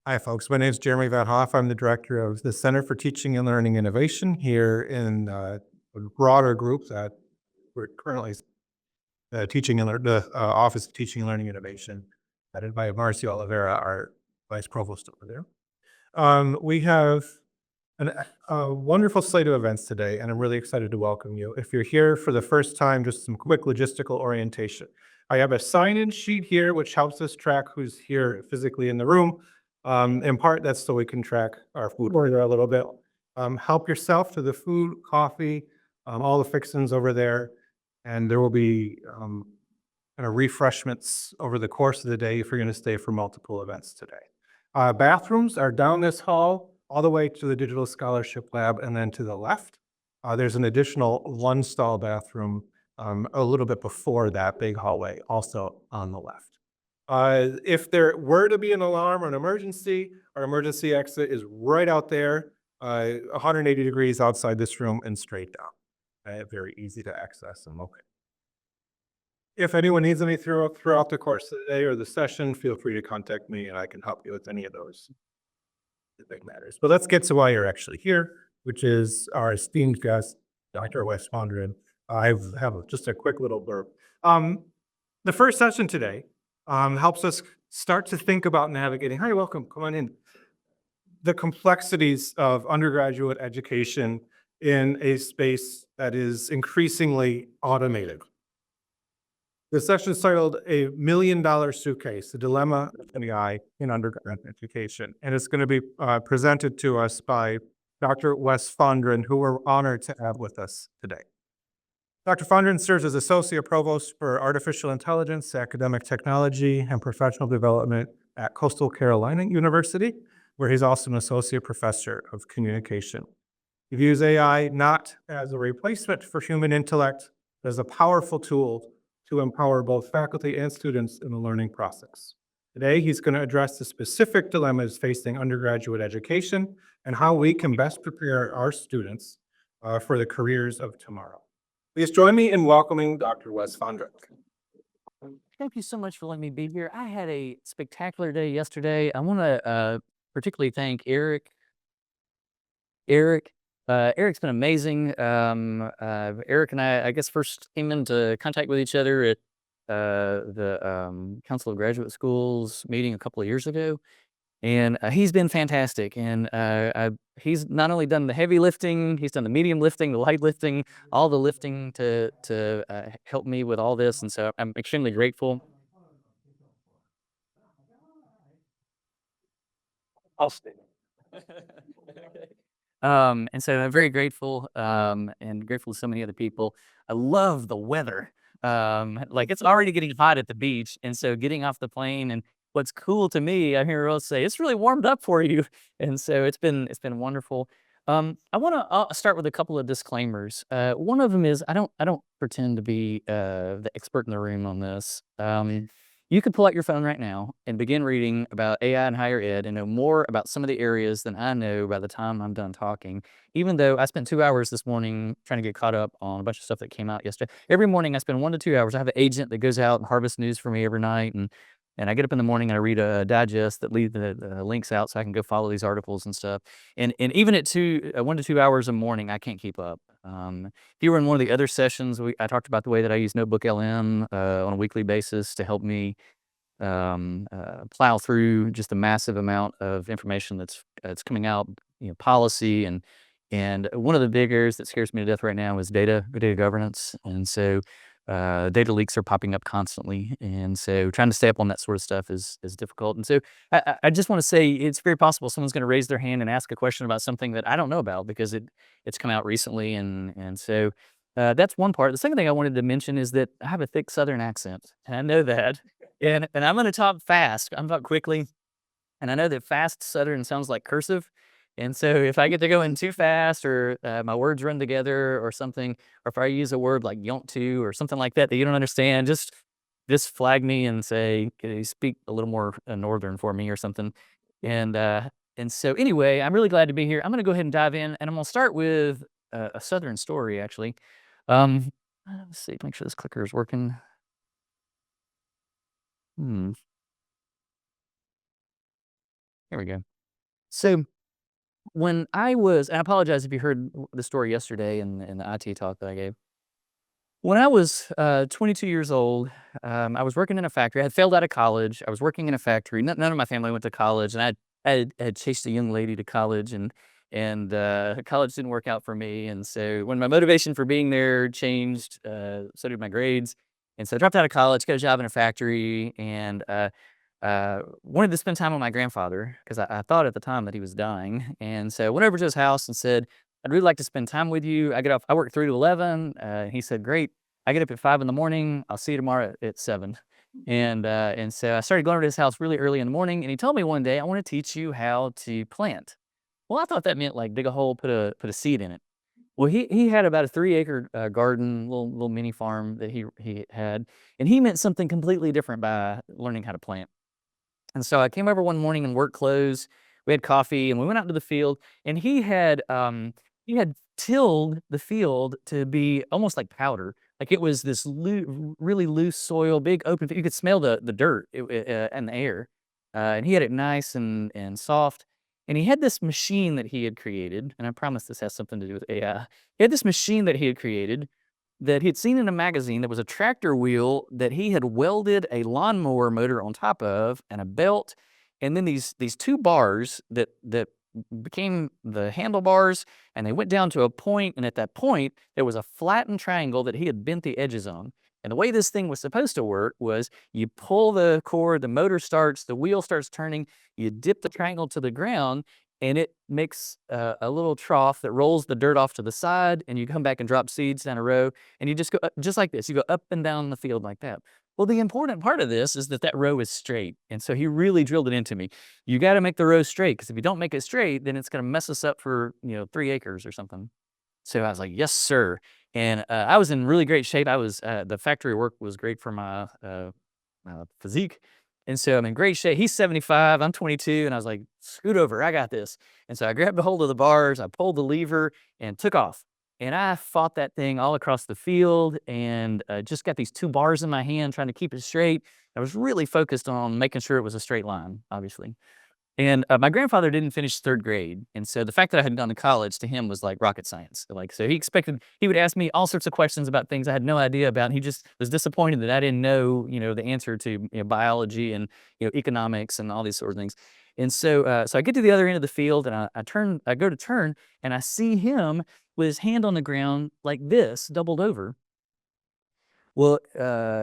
Hi, folks. My name is Jeremy Van Hoff. I'm the director of the Center for Teaching and Learning Innovation here in a broader group that we're currently teaching and the Office of Teaching and Learning Innovation, headed by Marcio Oliveira, our vice provost over there. We have a wonderful slate of events today, and I'm really excited to welcome you. If you're here for the first time, just some quick logistical orientation. I have a sign-in sheet here, which helps us track who's here physically in the room. In part, that's so we can track our food order a little bit. Help yourself to the food, coffee, all the fixings over there, and there will be kind of refreshments over the course of the day if you're going to stay for multiple events today. Bathrooms are down this hall, all the way to the Digital Scholarship Lab, and then to the left. There's an additional one-stall bathroom a little bit before that big hallway, also on the left. If there were to be an alarm or an emergency, our emergency exit is right out there, 180 degrees outside this room and straight down. Very easy to access and locate. If anyone needs anything throughout the course of the day or the session, feel free to contact me and I can help you with any of those big matters. But let's get to why you're actually here, which is our esteemed guest, Dr. Wes Fondren. I have just a quick little blurb. The first session today helps us start to think about navigating. Hi, welcome. Come on in. The complexities of undergraduate education in a space that is increasingly automated. The session is titled A $1 Million Suitcase, The Dilemma of AI in Undergraduate Education. And it's going to be presented to us by Dr. Wes Fondren, who we're honored to have with us today. Dr. Fondren serves as Associate Provost for Artificial Intelligence, Academic Technology, and Professional Development at Coastal Carolina University, where he's also an Associate Professor of Communication. He views AI not as a replacement for human intellect, but as a powerful tool to empower both faculty and students in the learning process. Today, he's going to address the specific dilemmas facing undergraduate education and how we can best prepare our students for the careers of tomorrow. Please join me in welcoming Dr. Wes Fondren. Thank you so much for letting me be here. I had a spectacular day yesterday. I want to particularly thank Eric. Eric's been amazing. Eric and I guess, first came into contact with each other at the Council of Graduate Schools meeting a couple of years ago. And he's been fantastic. And he's not only done the heavy lifting, he's done the medium lifting, the light lifting, all the lifting to help me with all this. And so I'm extremely grateful. I'll stay. And so I'm very grateful, and grateful to so many other people. I love the weather. Like it's already getting hot at the beach, and so getting off the plane and what's cool to me, I hear Rose say, it's really warmed up for you. And so it's been wonderful. I want to start with a couple of disclaimers. One of them is I don't pretend to be the expert in the room on this. You could pull out your phone right now and begin reading about AI in higher ed and know more about some of the areas than I know by the time I'm done talking, even though I spent 2 hours this morning trying to get caught up on a bunch of stuff that came out yesterday. Every morning I spend 1 to 2 hours. I have an agent that goes out and harvests news for me every night. And I get up in the morning and I read a digest that leaves the links out so I can go follow these articles and stuff. And even at 1 to 2 hours a morning, I can't keep up. If you were in one of the other sessions, I talked about the way that I use Notebook LM on a weekly basis to help me plow through just a massive amount of information that's coming out, policy and one of the big areas that scares me to death right now is data governance. And so data leaks are popping up constantly, and so trying to stay up on that sort of stuff is difficult. And so I just want to say it's very possible someone's going to raise their hand and ask a question about something that I don't know about because it's come out recently, and so that's one part. The second thing I wanted to mention is that I have a thick Southern accent, and I know that, and I'm going to talk fast. I'm talk quickly, and I know that fast Southern sounds like cursive. And so if I get to going too fast or my words run together or something, or if I use a word like "yont to" or something like that you don't understand, just flag me and say, "Can you speak a little more northern for me?" or something. And so anyway, I'm really glad to be here. I'm going to go ahead and dive in, and I'm going to start with a Southern story, actually. Let's see, make sure this clicker is working. There we go. So when I was, and I apologize if you heard the story yesterday in the IT talk that I gave. When I was 22 years old, I was working in a factory. I had failed out of college. I was working in a factory. None of my family went to college, and I had chased a young lady to college, and college didn't work out for me. And so when my motivation for being there changed, so did my grades. And so I dropped out of college, got a job in a factory, and wanted to spend time with my grandfather because I thought at the time that he was dying. And so I went over to his house and said, "I'd really like to spend time with you. I get off, I work 3 to 11." And he said, "Great. I get up at 5 in the morning. I'll see you tomorrow at 7." And so I started going over to his house really early in the morning. And he told me one day, "I want to teach you how to plant." Well, I thought that meant like dig a hole, put a seed in it. Well, he had about a 3-acre garden, little mini farm that he had, and he meant something completely different by learning how to plant. And so I came over one morning in work clothes. We had coffee, and we went out into the field. And he had tilled the field to be almost like powder. Like it was this really loose soil, big open. You could smell the dirt in the air, and he had it nice and soft. And he had this machine that he had created, and I promise this has something to do with AI. He had this machine that he had created that he'd seen in a magazine that was a tractor wheel that he had welded a lawnmower motor on top of and a belt, and then these 2 bars that became the handlebars, and they went down to a point, and at that point, there was a flattened triangle that he had bent the edges on. And the way this thing was supposed to work was you pull the cord, the motor starts, the wheel starts turning, you dip the triangle to the ground, and it makes a little trough that rolls the dirt off to the side, and you come back and drop seeds down a row, and you just go just like this. You go up and down the field like that. Well, the important part of this is that that row is straight, and so he really drilled it into me. You got to make the row straight because if you don't make it straight, then it's going to mess us up for 3 acres or something. So I was like, "Yes, sir." And I was in really great shape. I was the factory work was great for my physique. And so I'm in great shape. He's 75, I'm 22, and I was like, "Scoot over, I got this." And so I grabbed a hold of the bars, I pulled the lever, and took off. And I fought that thing all across the field, and just got these 2 bars in my hand, trying to keep it straight. I was really focused on making sure it was a straight line, obviously. And, my grandfather didn't finish 3rd grade, and so the fact that I had gone to college to him was like rocket science. Like, so he would ask me all sorts of questions about things I had no idea about, and he just was disappointed that I didn't know, the answer to, biology and, economics and all these sort of things. And so I get to the other end of the field, and I go to turn, and I see him with his hand on the ground like this, doubled over. Well,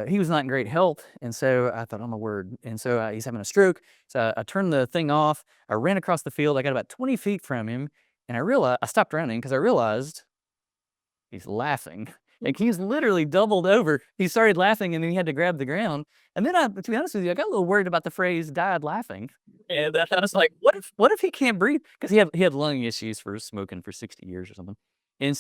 he was not in great health, and so I thought, "Oh my word," and so, he's having a stroke, so I turned the thing off, I ran across the field, I got about 20 feet from him, and I stopped running because I realized he's laughing. Like, he's literally doubled over. He started laughing, and then he had to grab the ground, and then to be honest with you, I got a little worried about the phrase "died laughing," and I was like, "What if he can't breathe?" Because he had lung issues for smoking for 60 years or something, and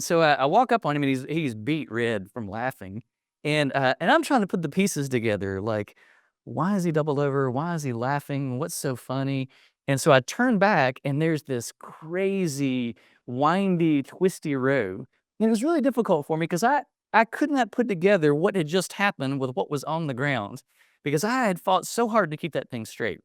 so I walk up on him, and he's beet red from laughing, and I'm trying to put the pieces together, like, why is he doubled over? Why is he laughing? What's so funny? And so I turn back, and there's this crazy windy, twisty road. And it was really difficult for me because I could not put together what had just happened with what was on the ground because I had fought so hard to keep that thing straight.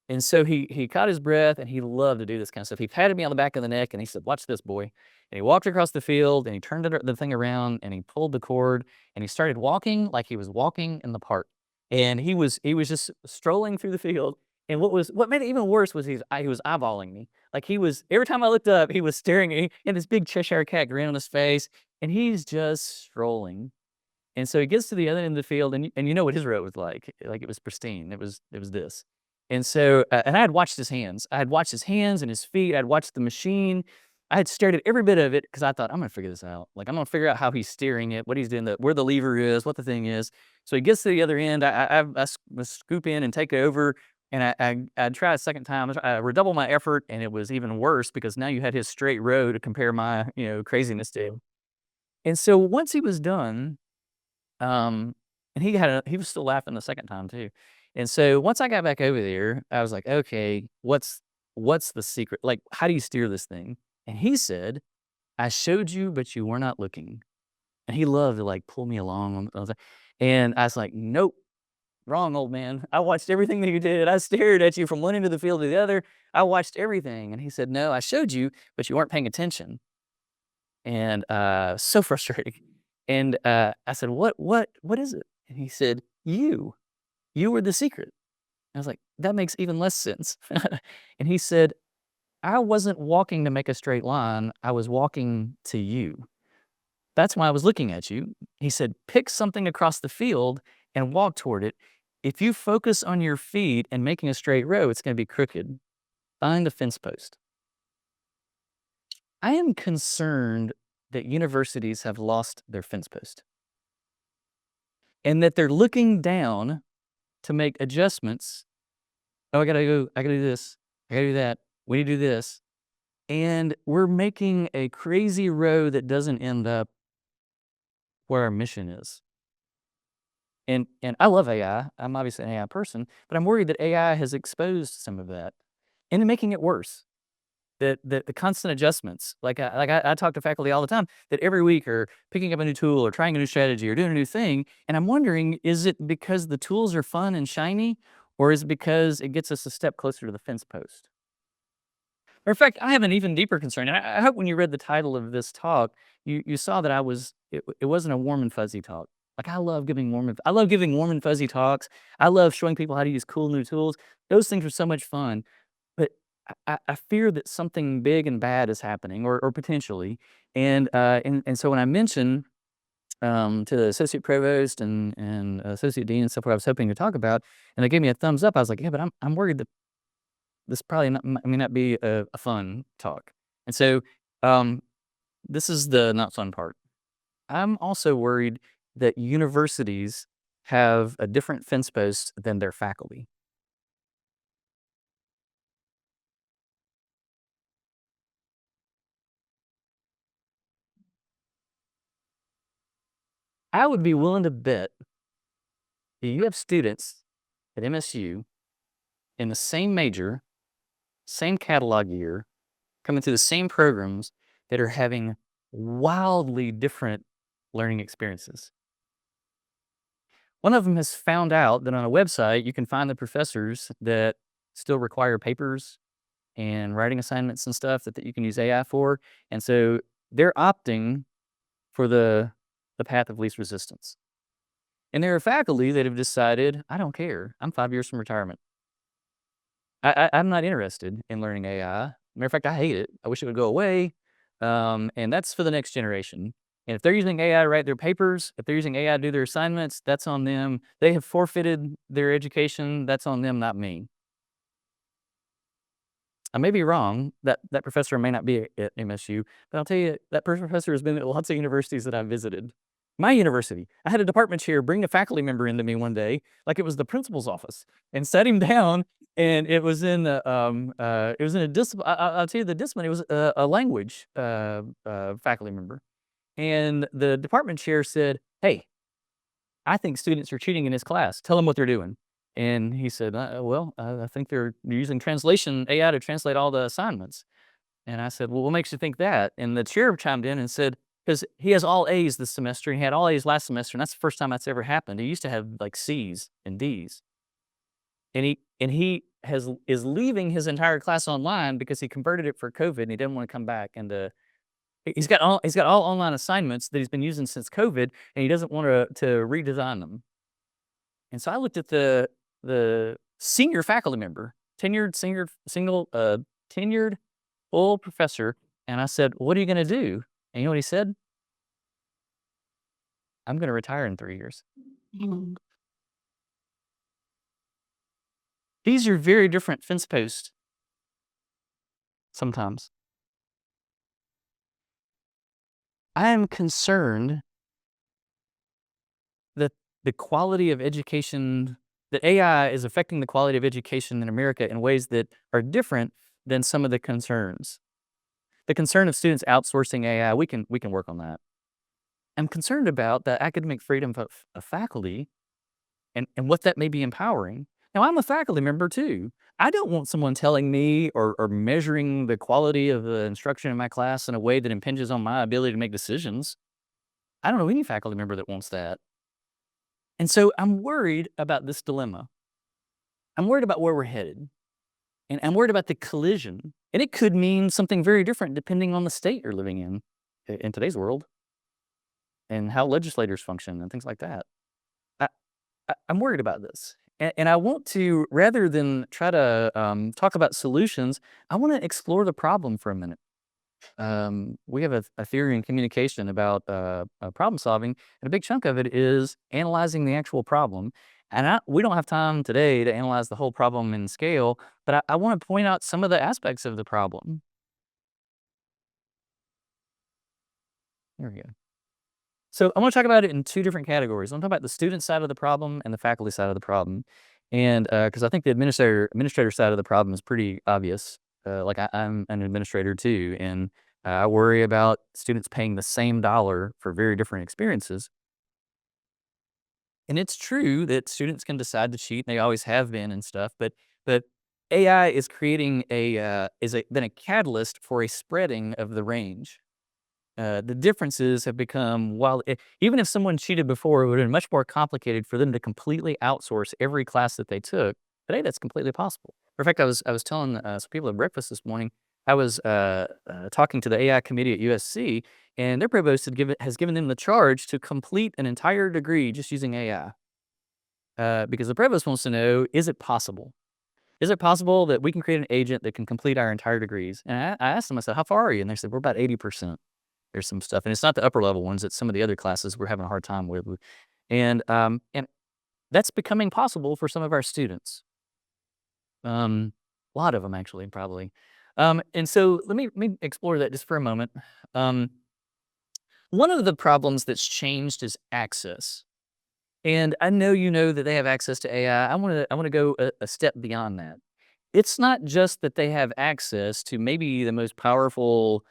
And so he caught his breath, and he loved to do this kind of stuff. He patted me on the back of the neck, and he said, "Watch this, boy." And he walked across the field, and he turned the thing around, and he pulled the cord, and he started walking like he was walking in the park. And he was just strolling through the field. And what made it even worse was he was eyeballing me. Like he was every time I looked up, he was staring at me, and this big Cheshire cat grin on his face, and he's just strolling. And so he gets to the other end of the field, and you know what his road was like it was pristine. It was this. And so, and I had watched his hands. I had watched his hands and his feet. I'd watched the machine. I had stared at every bit of it because I thought, "I'm gonna figure this out. Like, I'm gonna figure out how he's steering it, what he's doing, where the lever is, what the thing is." So he gets to the other end. I scoop in and take over, and I try a second time. I redouble my effort, and it was even worse because now you had his straight row to compare my craziness to. And so once he was done, um, and he was still laughing the second time too. And so once I got back over there, I was like, "Okay, what's the secret? Like, how do you steer this thing?" And he said, "I showed you, but you were not looking." And he loved to like pull me along. And I was like, "Nope, Wrong, old man. I watched everything that you did. I stared at you from one end of the field to the other. I watched everything." And he said, "No, I showed you, but you weren't paying attention." And so frustrating. And I said, what is it?" And he said, you were the secret." I was like, "That makes even less sense." And he said, "I wasn't walking to make a straight line. I was walking to you. That's why I was looking at you." He said, "Pick something across the field and walk toward it. If you focus on your feet and making a straight row, it's going to be crooked. Find a fence post." I am concerned that universities have lost their fence post and that they're looking down to make adjustments. "Oh, I gotta do this. I gotta do that. We need to do this." And we're making a crazy road that doesn't end up where our mission is. And I love AI. I'm obviously an AI person, but I'm worried that AI has exposed some of that and making it worse. That the constant adjustments, I talk to faculty all the time that every week are picking up a new tool or trying a new strategy or doing a new thing, and I'm wondering, is it because the tools are fun and shiny, or is it because it gets us a step closer to the fence post? Matter of fact, I have an even deeper concern, and I hope when you read the title of this talk, you saw that it wasn't a warm and fuzzy talk. Like, I love giving warm and fuzzy talks. I love showing people how to use cool new tools. Those things are so much fun. But I fear that something big and bad is happening or potentially. And so when I mentioned to the associate provost and associate dean and stuff what I was hoping to talk about, and they gave me a thumbs up, I was like, "Yeah, but I'm worried that this probably may not be a fun talk." And so um, this is the not fun part. I'm also worried that universities have a different fence post than their faculty. I would be willing to bet that you have students at MSU in the same major, same catalog year, coming through the same programs that are having wildly different learning experiences. One of them has found out that on a website, you can find the professors that still require papers and writing assignments and stuff that you can use AI for. And so they're opting for the path of least resistance. And there are faculty that have decided, I don't care. I'm 5 years from retirement. I'm not interested in learning AI. Matter of fact, I hate it. I wish it would go away. And that's for the next generation. And if they're using AI to write their papers, if they're using AI to do their assignments, that's on them. They have forfeited their education. That's on them, not me. I may be wrong. That professor may not be at MSU, but I'll tell you, that professor has been at lots of universities that I've visited. My university, I had a department chair bring a faculty member into me one day, like it was the principal's office, and sat him down. And it was in a discipline. I'll tell you the discipline. It was a language faculty member, and the department chair said, "Hey, I think students are cheating in this class. Tell them what they're doing." And he said, well, I think they're using translation AI to translate all the assignments." And I said, "Well, what makes you think that?" And the chair chimed in and said, "Because he has all A's this semester. And he had all A's last semester, and that's the first time that's ever happened. He used to have like C's and D's. And he is leaving his entire class online because he converted it for COVID, and he didn't want to come back. And he's got all online assignments that he's been using since COVID, and he doesn't want to redesign them." And so I looked at the senior faculty member, tenured full professor, and I said, "What are you gonna do?" And you know what he said? "I'm gonna retire in 3 years." Mm. These are very different fence posts sometimes. I am concerned that the quality of education that AI is affecting the quality of education in America in ways that are different than some of the concerns. The concern of students outsourcing AI, we can work on that. I'm concerned about the academic freedom of faculty and what that may be empowering. Now, I'm a faculty member too. I don't want someone telling me or measuring the quality of the instruction in my class in a way that impinges on my ability to make decisions. I don't know any faculty member that wants that. And so I'm worried about this dilemma. I'm worried about where we're headed, and I'm worried about the collision. And it could mean something very different depending on the state you're living in today's world, and how legislators function and things like that. I, I'm worried about this. And I want to, rather than try to talk about solutions, I want to explore the problem for a minute. We have a theory in communication about problem solving, and a big chunk of it is analyzing the actual problem. And we don't have time today to analyze the whole problem in scale, but I want to point out some of the aspects of the problem. There we go. So I want to talk about it in two different categories. I'm talking about the student side of the problem and the faculty side of the problem, and because I think the administrator side of the problem is pretty obvious. Like I'm an administrator too, and I worry about students paying the same dollar for very different experiences. And it's true that students can decide to cheat; they always have been and stuff. But AI is creating been a catalyst for a spreading of the range. The differences have become, even if someone cheated before, it would have been much more complicated for them to completely outsource every class that they took. Today, that's completely possible. In fact, I was telling some people at breakfast this morning. I was talking to the AI committee at USC, and their provost has given them the charge to complete an entire degree just using AI. Because the provost wants to know: is it possible? Is it possible that we can create an agent that can complete our entire degrees? And I asked them, I said, "How far are you?" And they said, "We're about 80%." There's some stuff, and it's not the upper level ones, it's some of the other classes we're having a hard time with. And that's becoming possible for some of our students. A lot of them actually, probably. And so let me explore that just for a moment. Um, One of the problems that's changed is access. And I know you know that they have access to AI. I wanna go a step beyond that. It's not just that they have access to maybe the most powerful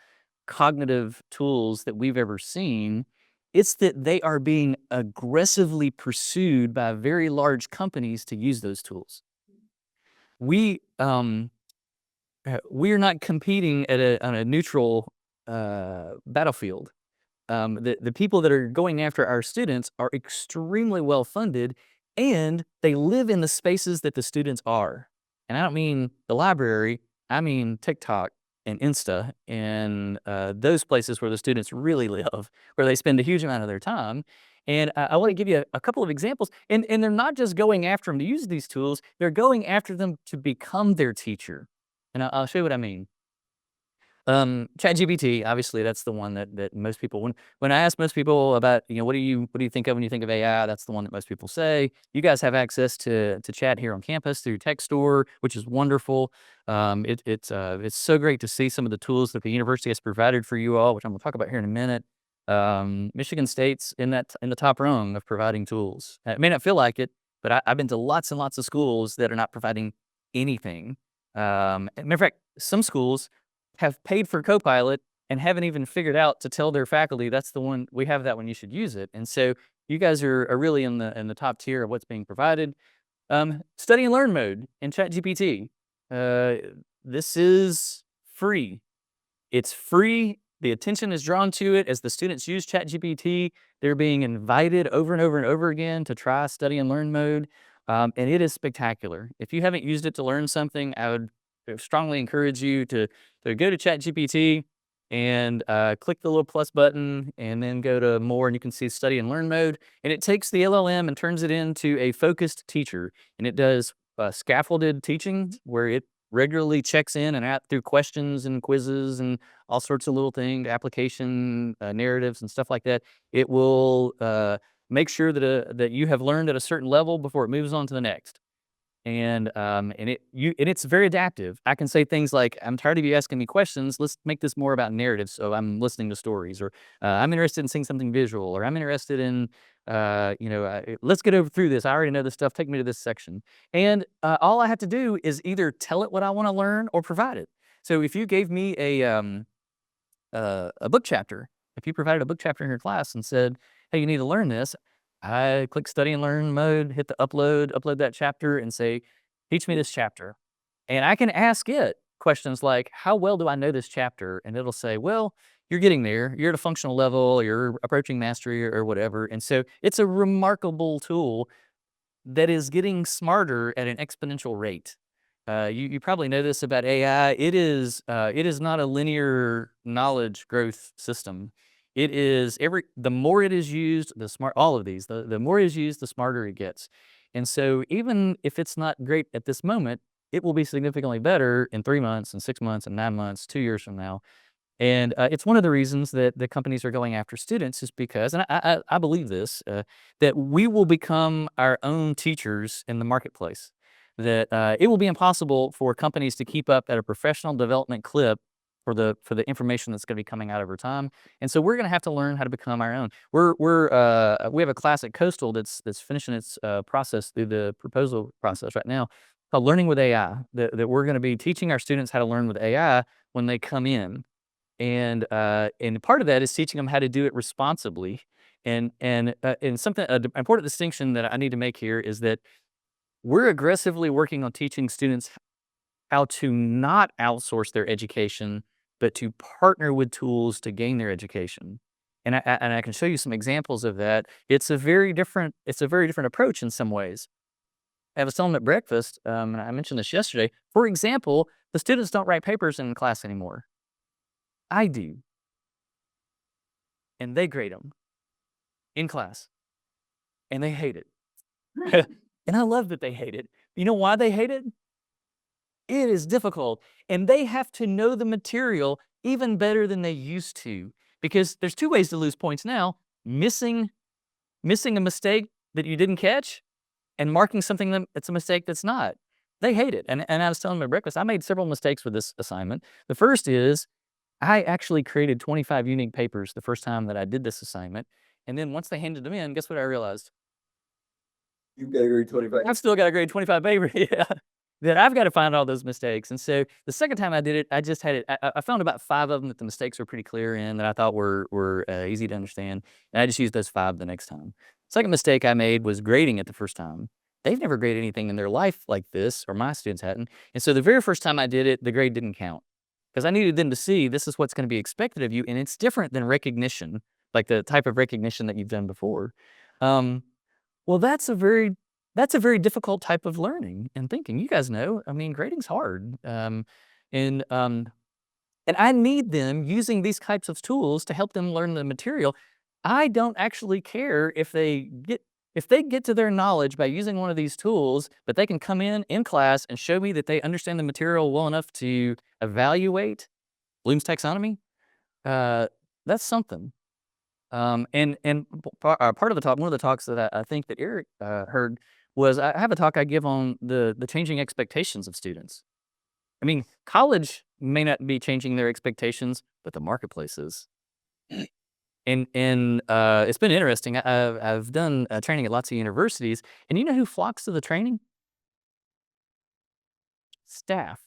cognitive tools that we've ever seen. It's that they are being aggressively pursued by very large companies to use those tools. We we're not competing on a neutral battlefield. The people that are going after our students are extremely well funded, and they live in the spaces that the students are. And I don't mean the library, I mean TikTok and Insta and those places where the students really live, where they spend a huge amount of their time. And I want to give you a couple of examples. And they're not just going after them to use these tools, they're going after them to become their teacher. And I'll show you what I mean. ChatGPT, obviously, that's the one that most people, when I ask most people about, what do you think of when you think of AI, that's the one that most people say. You guys have access to chat here on campus through Tech Store, which is wonderful. It's so great to see some of the tools that the university has provided for you all, which I'm gonna talk about here in a minute. Michigan State's in the top rung of providing tools. It may not feel like it, but I've been to lots and lots of schools that are not providing anything. Matter of fact, some schools have paid for Copilot and haven't even figured out to tell their faculty, "That's the one, we have that one, you should use it." And so you guys are really in the top tier of what's being provided. Study and learn mode in ChatGPT. Uh, this is free. It's free. The attention is drawn to it as the students use ChatGPT. They're being invited over and over and over again to try study and learn mode, and it is spectacular. If you haven't used it to learn something, I would strongly encourage you to go to ChatGPT and click the little plus button, and then go to more, and you can see study and learn mode. And it takes the LLM and turns it into a focused teacher, and it does scaffolded teaching where it regularly checks in and out through questions and quizzes and all sorts of little things, application narratives and stuff like that. It will make sure that you have learned at a certain level before it moves on to the next. And it's very adaptive. I can say things like, "I'm tired of you asking me questions. Let's make this more about narratives. So I'm listening to stories," or "I'm interested in seeing something visual," or "I'm interested in, let's get over through this. I already know this stuff. Take me to this section." And all I have to do is either tell it what I want to learn or provide it. So if you gave me a book chapter, if you provided a book chapter in your class and said, "Hey, you need to learn this," I click study and learn mode, hit the upload that chapter and say, "Teach me this chapter." And I can ask it questions like, "How well do I know this chapter?" And it'll say, "Well, you're getting there. You're at a functional level, you're approaching mastery or whatever. And so it's a remarkable tool that is getting smarter at an exponential rate. You probably know this about AI. It is not a linear knowledge growth system. It is the more it is used, all of these, the more it is used, the smarter it gets. And so even if it's not great at this moment, it will be significantly better in 3 months and 6 months and 9 months, 2 years from now. And it's one of the reasons that the companies are going after students is because, and I believe this, that we will become our own teachers in the marketplace. That it will be impossible for companies to keep up at a professional development clip for the information that's going to be coming out over time. And so we're going to have to learn how to become our own. We have a class at Coastal that's finishing its process through the proposal process right now called Learning with AI. That we're going to be teaching our students how to learn with AI when they come in. And part of that is teaching them how to do it responsibly. And something an important distinction that I need to make here is that we're aggressively working on teaching students how to not outsource their education, but to partner with tools to gain their education. And I can show you some examples of that. It's a very different approach in some ways. I was telling them at breakfast, and I mentioned this yesterday. For example, the students don't write papers in class anymore. I do. And they grade them in class. And they hate it. And I love that they hate it. You know why they hate it? It is difficult. And they have to know the material even better than they used to. Because there's 2 ways to lose points now. Missing a mistake that you didn't catch and marking something that's a mistake that's not. They hate it. And I was telling them at breakfast, I made several mistakes with this assignment. The first is I actually created 25 unique papers the first time that I did this assignment. And then once they handed them in, guess what I realized? You've got to grade 25. I've still got to grade 25 papers. Yeah. That I've got to find all those mistakes. And so the second time I did it, I just had it. I found about 5 of them that the mistakes were pretty clear in that I thought were easy to understand. And I just used those 5 the next time. Second mistake I made was grading it the first time. They've never graded anything in their life like this, or my students hadn't. And so the very first time I did it, the grade didn't count. Because I needed them to see this is what's going to be expected of you, and it's different than recognition, like the type of recognition that you've done before. Well, that's a very difficult type of learning and thinking. You guys know, I mean, grading's hard, and I need them using these types of tools to help them learn the material. I don't actually care if they get to their knowledge by using one of these tools, but they can come in class and show me that they understand the material well enough to evaluate Bloom's taxonomy. That's something. Part of the talk, one of the talks that I think that Eric heard was I have a talk I give on the changing expectations of students. I mean, college may not be changing their expectations, but the marketplace is. And it's been interesting. I've done training at lots of universities, and you know who flocks to the training? Staff.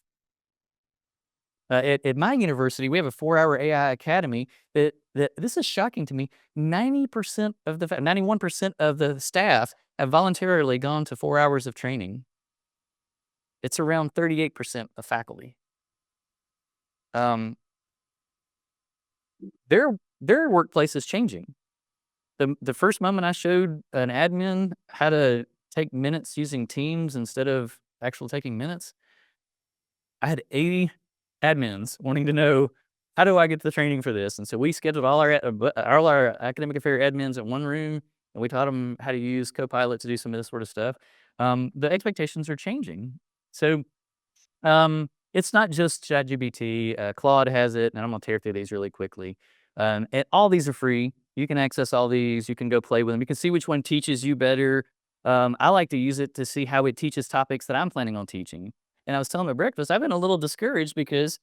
At my university, we have a 4-hour AI academy that this is shocking to me. 91% of the staff have voluntarily gone to 4 hours of training. It's around 38% of faculty. Their workplace is changing. The first moment I showed an admin how to take minutes using Teams instead of actually taking minutes, I had 80 admins wanting to know, how do I get the training for this? And so we scheduled all our academic affair admins in one room, and we taught them how to use Copilot to do some of this sort of stuff. The expectations are changing. So it's not just ChatGPT. Claude has it, and I'm going to tear through these really quickly. And all these are free. You can access all these. You can go play with them. You can see which one teaches you better. I like to use it to see how it teaches topics that I'm planning on teaching. And I was telling them at breakfast, I've been a little discouraged because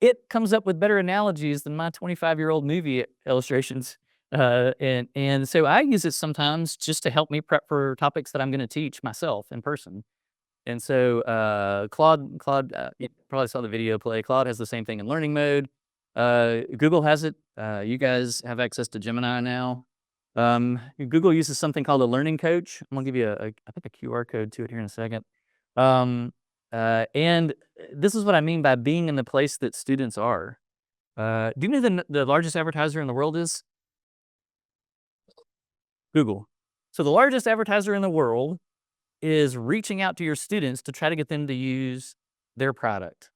it comes up with better analogies than my 25-year-old movie illustrations. And so I use it sometimes just to help me prep for topics that I'm going to teach myself in person. And so Claude, you probably saw the video play. Claude has the same thing in learning mode. Google has it. You guys have access to Gemini now. Google uses something called a learning coach. I'm gonna give you I think a QR code to it here in a second. And this is what I mean by being in the place that students are. Do you know the largest advertiser in the world is? Google. So the largest advertiser in the world is reaching out to your students to try to get them to use their product.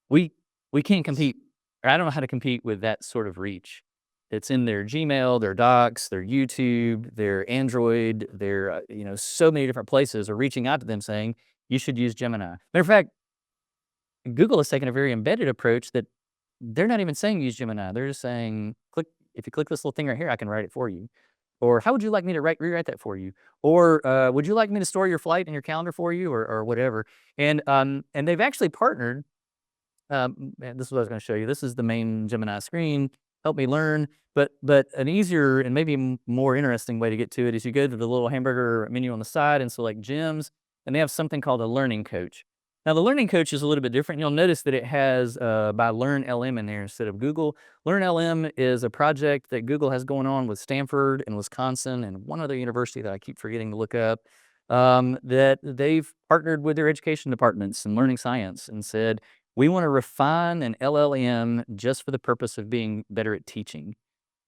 We we can't compete, or I don't know how to compete with that sort of reach. It's in their Gmail, their Docs, their YouTube, their Android, their so many different places are reaching out to them saying you should use Gemini. Matter of fact, Google has taken a very embedded approach that they're not even saying use Gemini. They're just saying click if you click this little thing right here, I can write it for you. Or how would you like me to rewrite that for you? Or would you like me to store your flight in your calendar for you, or whatever? And they've actually partnered. And this is what I was going to show you. This is the main Gemini screen. Help me learn. But an easier and maybe more interesting way to get to it is you go to the little hamburger menu on the side and select Gems, and they have something called a Learning Coach. Now the Learning Coach is a little bit different. You'll notice that it has by Learn LM in there instead of Google. Learn LM is a project that Google has going on with Stanford and Wisconsin and one other university that I keep forgetting to look up. That they've partnered with their education departments and learning science and said, we want to refine an LLM just for the purpose of being better at teaching.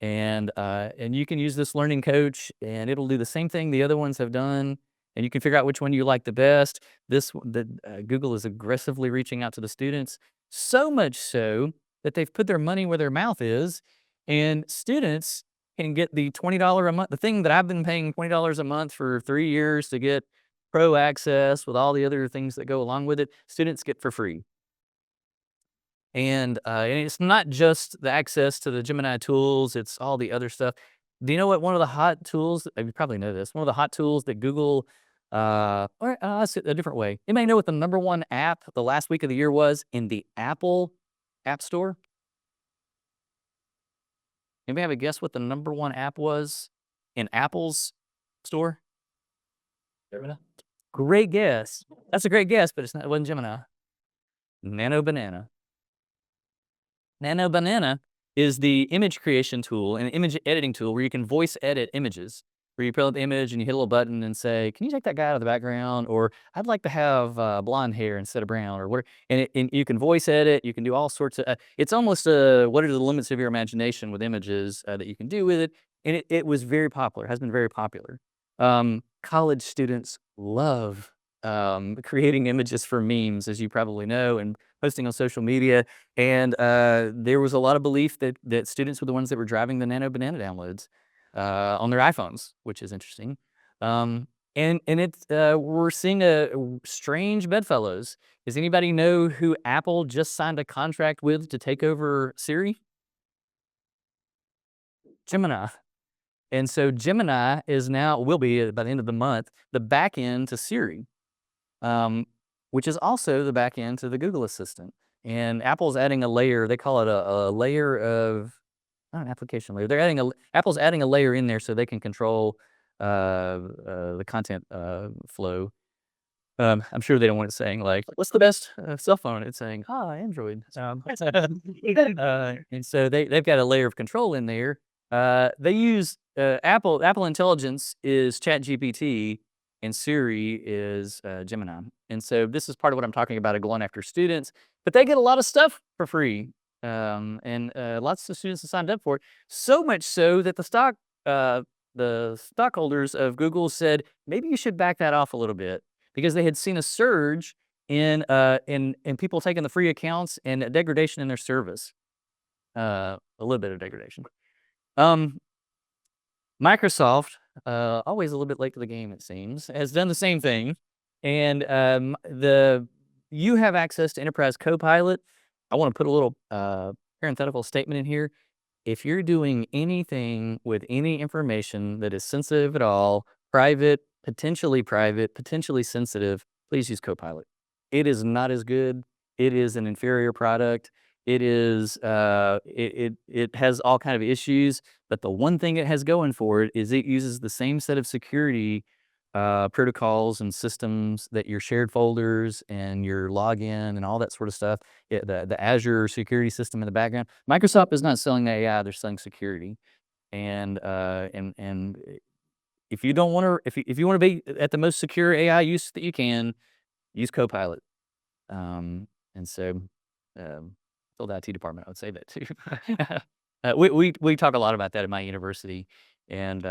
And you can use this Learning Coach, and it'll do the same thing the other ones have done, and you can figure out which one you like the best. Google is aggressively reaching out to the students, so much so that they've put their money where their mouth is, and students can get the $20 a month, the thing that I've been paying $20 a month for 3 years to get pro access with all the other things that go along with it, students get for free. And it's not just the access to the Gemini tools, it's all the other stuff. Do you know what one of the hot tools, you probably know this, one of the hot tools that Google, let's say it a different way. You may know what the number one app the last week of the year was in the Apple App Store? Anybody have a guess what the number one app was in Apple's store? Gemini? Great guess. That's a great guess, but it wasn't Gemini. Nano Banana. Nano Banana is the image creation tool and image editing tool where you can voice edit images, where you pull up the image and you hit a little button and say, can you take that guy out of the background? Or I'd like to have blonde hair instead of brown, or whatever. And you can voice edit, you can do all sorts of, it's almost what are the limits of your imagination with images that you can do with it. And it was very popular, has been very popular. College students love creating images for memes, as you probably know, and posting on social media. And there was a lot of belief that students were the ones that were driving the Nano Banana downloads on their iPhones, which is interesting. And it's we're seeing a strange bedfellows. Does anybody know who Apple just signed a contract with to take over Siri? Gemini. And so Gemini will be by the end of the month, the back end to Siri, which is also the back end to the Google Assistant. And Apple's adding a layer, they call it a layer of, not an application layer. Apple's adding a layer in there so they can control the content flow. I'm sure they don't want it saying like, what's the best cell phone? It's saying, Android. And so they've got a layer of control in there. They use Apple Intelligence is ChatGPT, and Siri is Gemini. And so this is part of what I'm talking about, going after students. But they get a lot of stuff for free, and lots of students have signed up for it. So much so that the stockholders of Google said maybe you should back that off a little bit, because they had seen a surge in people taking the free accounts and a degradation in their service, a little bit of degradation. Microsoft, always a little bit late to the game, it seems, has done the same thing. And you have access to Enterprise Copilot. I want to put a little parenthetical statement in here. If you're doing anything with any information that is sensitive at all, private, potentially sensitive, please use Copilot. It is not as good. It is an inferior product. It is it has all kind of issues, but the one thing it has going for it is it uses the same set of security protocols and systems that your shared folders and your login and all that sort of stuff. The Azure security system in the background. Microsoft is not selling AI; they're selling security. And if you don't want to, if you want to be at the most secure AI use that you can, use Copilot. And so. still the IT department, I would say that too. We talk a lot about that at my university, and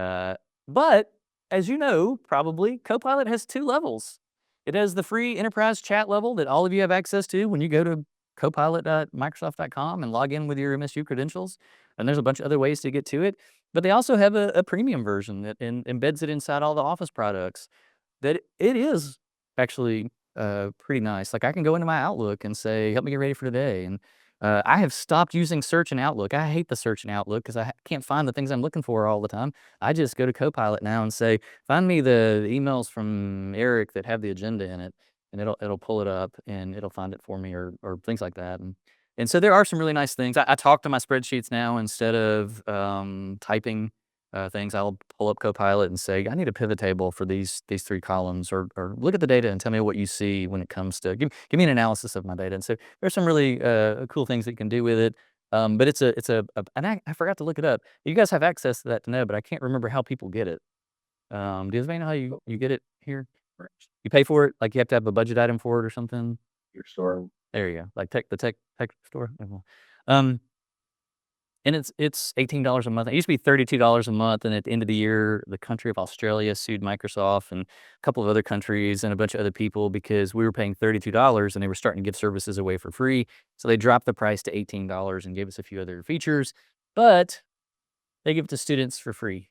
but as you know, probably Copilot has 2 levels. It has the free enterprise chat level that all of you have access to when you go to copilot.microsoft.com and log in with your MSU credentials. And there's a bunch of other ways to get to it. But they also have a premium version that embeds it inside all the Office products. That it is actually pretty nice. Like I can go into my Outlook and say, "Help me get ready for today." And I have stopped using search in Outlook. I hate the search in Outlook because can't find the things I'm looking for all the time. I just go to Copilot now and say, "Find me the emails from Eric that have the agenda in it," and it'll pull it up and it'll find it for me, or things like that. And so there are some really nice things. I talk to my spreadsheets now instead of typing things. I'll pull up Copilot and say, "I need a pivot table for these 3 columns," or look at the data and tell me what you see when it comes to give me an analysis of my data. And so there's some really cool things that you can do with it. But it's and I forgot to look it up. You guys have access to that to know, but I can't remember how people get it. Does anybody know how you get it here? You pay for it, like you have to have a budget item for it or something. Your store. There you go, like the tech store. Um, and it's $18 a month. It used to be $32 a month, and at the end of the year, the country of Australia sued Microsoft and a couple of other countries and a bunch of other people because we were paying $32 and they were starting to give services away for free. So they dropped the price to $18 and gave us a few other features, but they give it to students for free.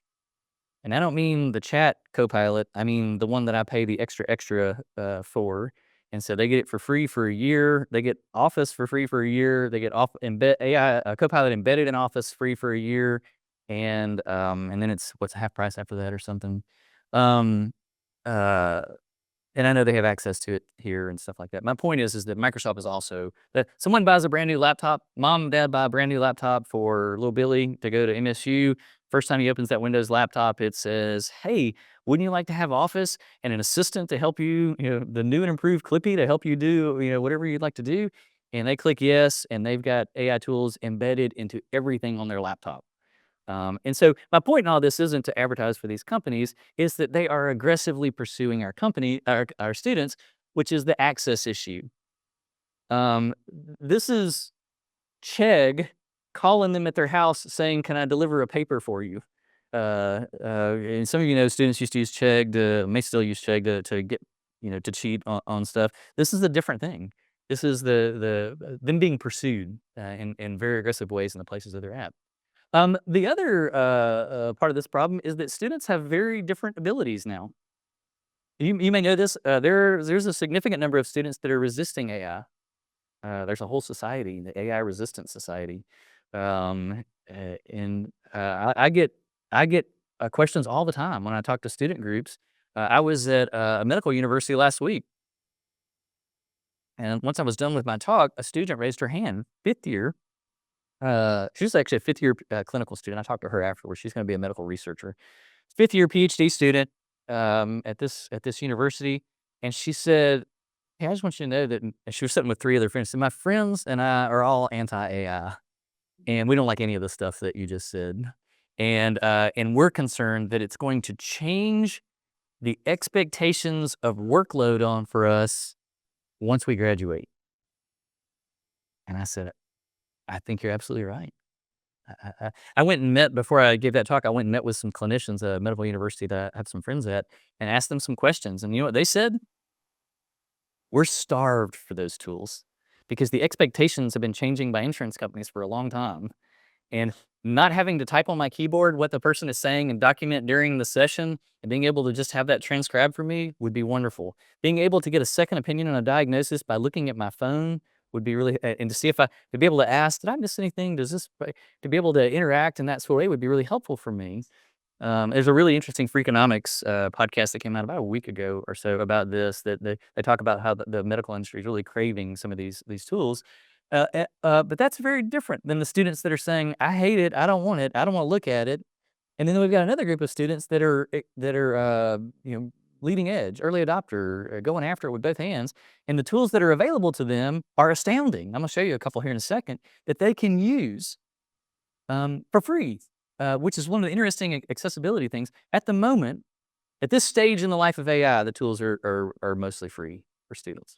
And I don't mean the chat Copilot. I mean the one that I pay the extra for. And so they get it for free for a year. They get Office for free for a year. They get AI Copilot embedded in Office free for a year, and then it's what's half price after that or something. Um, uh, and I know they have access to it here and stuff like that. My point is that Microsoft is also that someone buys a brand new laptop, mom and dad buy a brand new laptop for little Billy to go to MSU. First time he opens that Windows laptop, it says, "Hey, wouldn't you like to have Office and an assistant to help you, the new and improved Clippy to help you do, whatever you'd like to do?" And they click yes, and they've got AI tools embedded into everything on their laptop. And so my point in all this isn't to advertise for these companies, is that they are aggressively pursuing our students, which is the access issue. This is Chegg calling them at their house saying, "Can I deliver a paper for you?" And some of students used to use Chegg may still use Chegg to get, to cheat on stuff. This is a different thing. This is them being pursued in very aggressive ways in the places that they're at. The other part of this problem is that students have very different abilities now. You may know this. There's a significant number of students that are resisting AI. There's a whole society, the AI Resistance Society, and I get questions all the time when I talk to student groups. I was at a medical university last week, and once I was done with my talk, a student raised her hand, 5th year. She was actually a 5th year clinical student. I talked to her afterwards. She's going to be a medical researcher, 5th year PhD student at this university, and she said, "Hey, I just want you to know that," and she was sitting with 3 other friends. "So my friends and I are all anti-AI, and we don't like any of the stuff that you just said, and we're concerned that it's going to change the expectations of workload on for us once we graduate." And I said, "I think you're absolutely right." I went and met, before I gave that talk, I went and met with some clinicians at a medical university that I have some friends at and asked them some questions. And you know what they said? "We're starved for those tools because the expectations have been changing by insurance companies for a long time. And not having to type on my keyboard what the person is saying and document during the session and being able to just have that transcribed for me would be wonderful. Being able to get a second opinion on a diagnosis by looking at my phone would be really, and to see if to be able to ask, did I miss anything? To be able to interact in that sort of way would be really helpful for me." There's a really interesting Freakonomics podcast that came out about a week ago or so about this, that they talk about how the medical industry is really craving some of these tools. But that's very different than the students that are saying, "I hate it, I don't want it, I don't want to look at it." And then we've got another group of students that are leading edge, early adopter, going after it with both hands. And the tools that are available to them are astounding. I'm going to show you a couple here in a second that they can use for free, which is one of the interesting accessibility things. At the moment, at this stage in the life of AI, the tools are mostly free for students.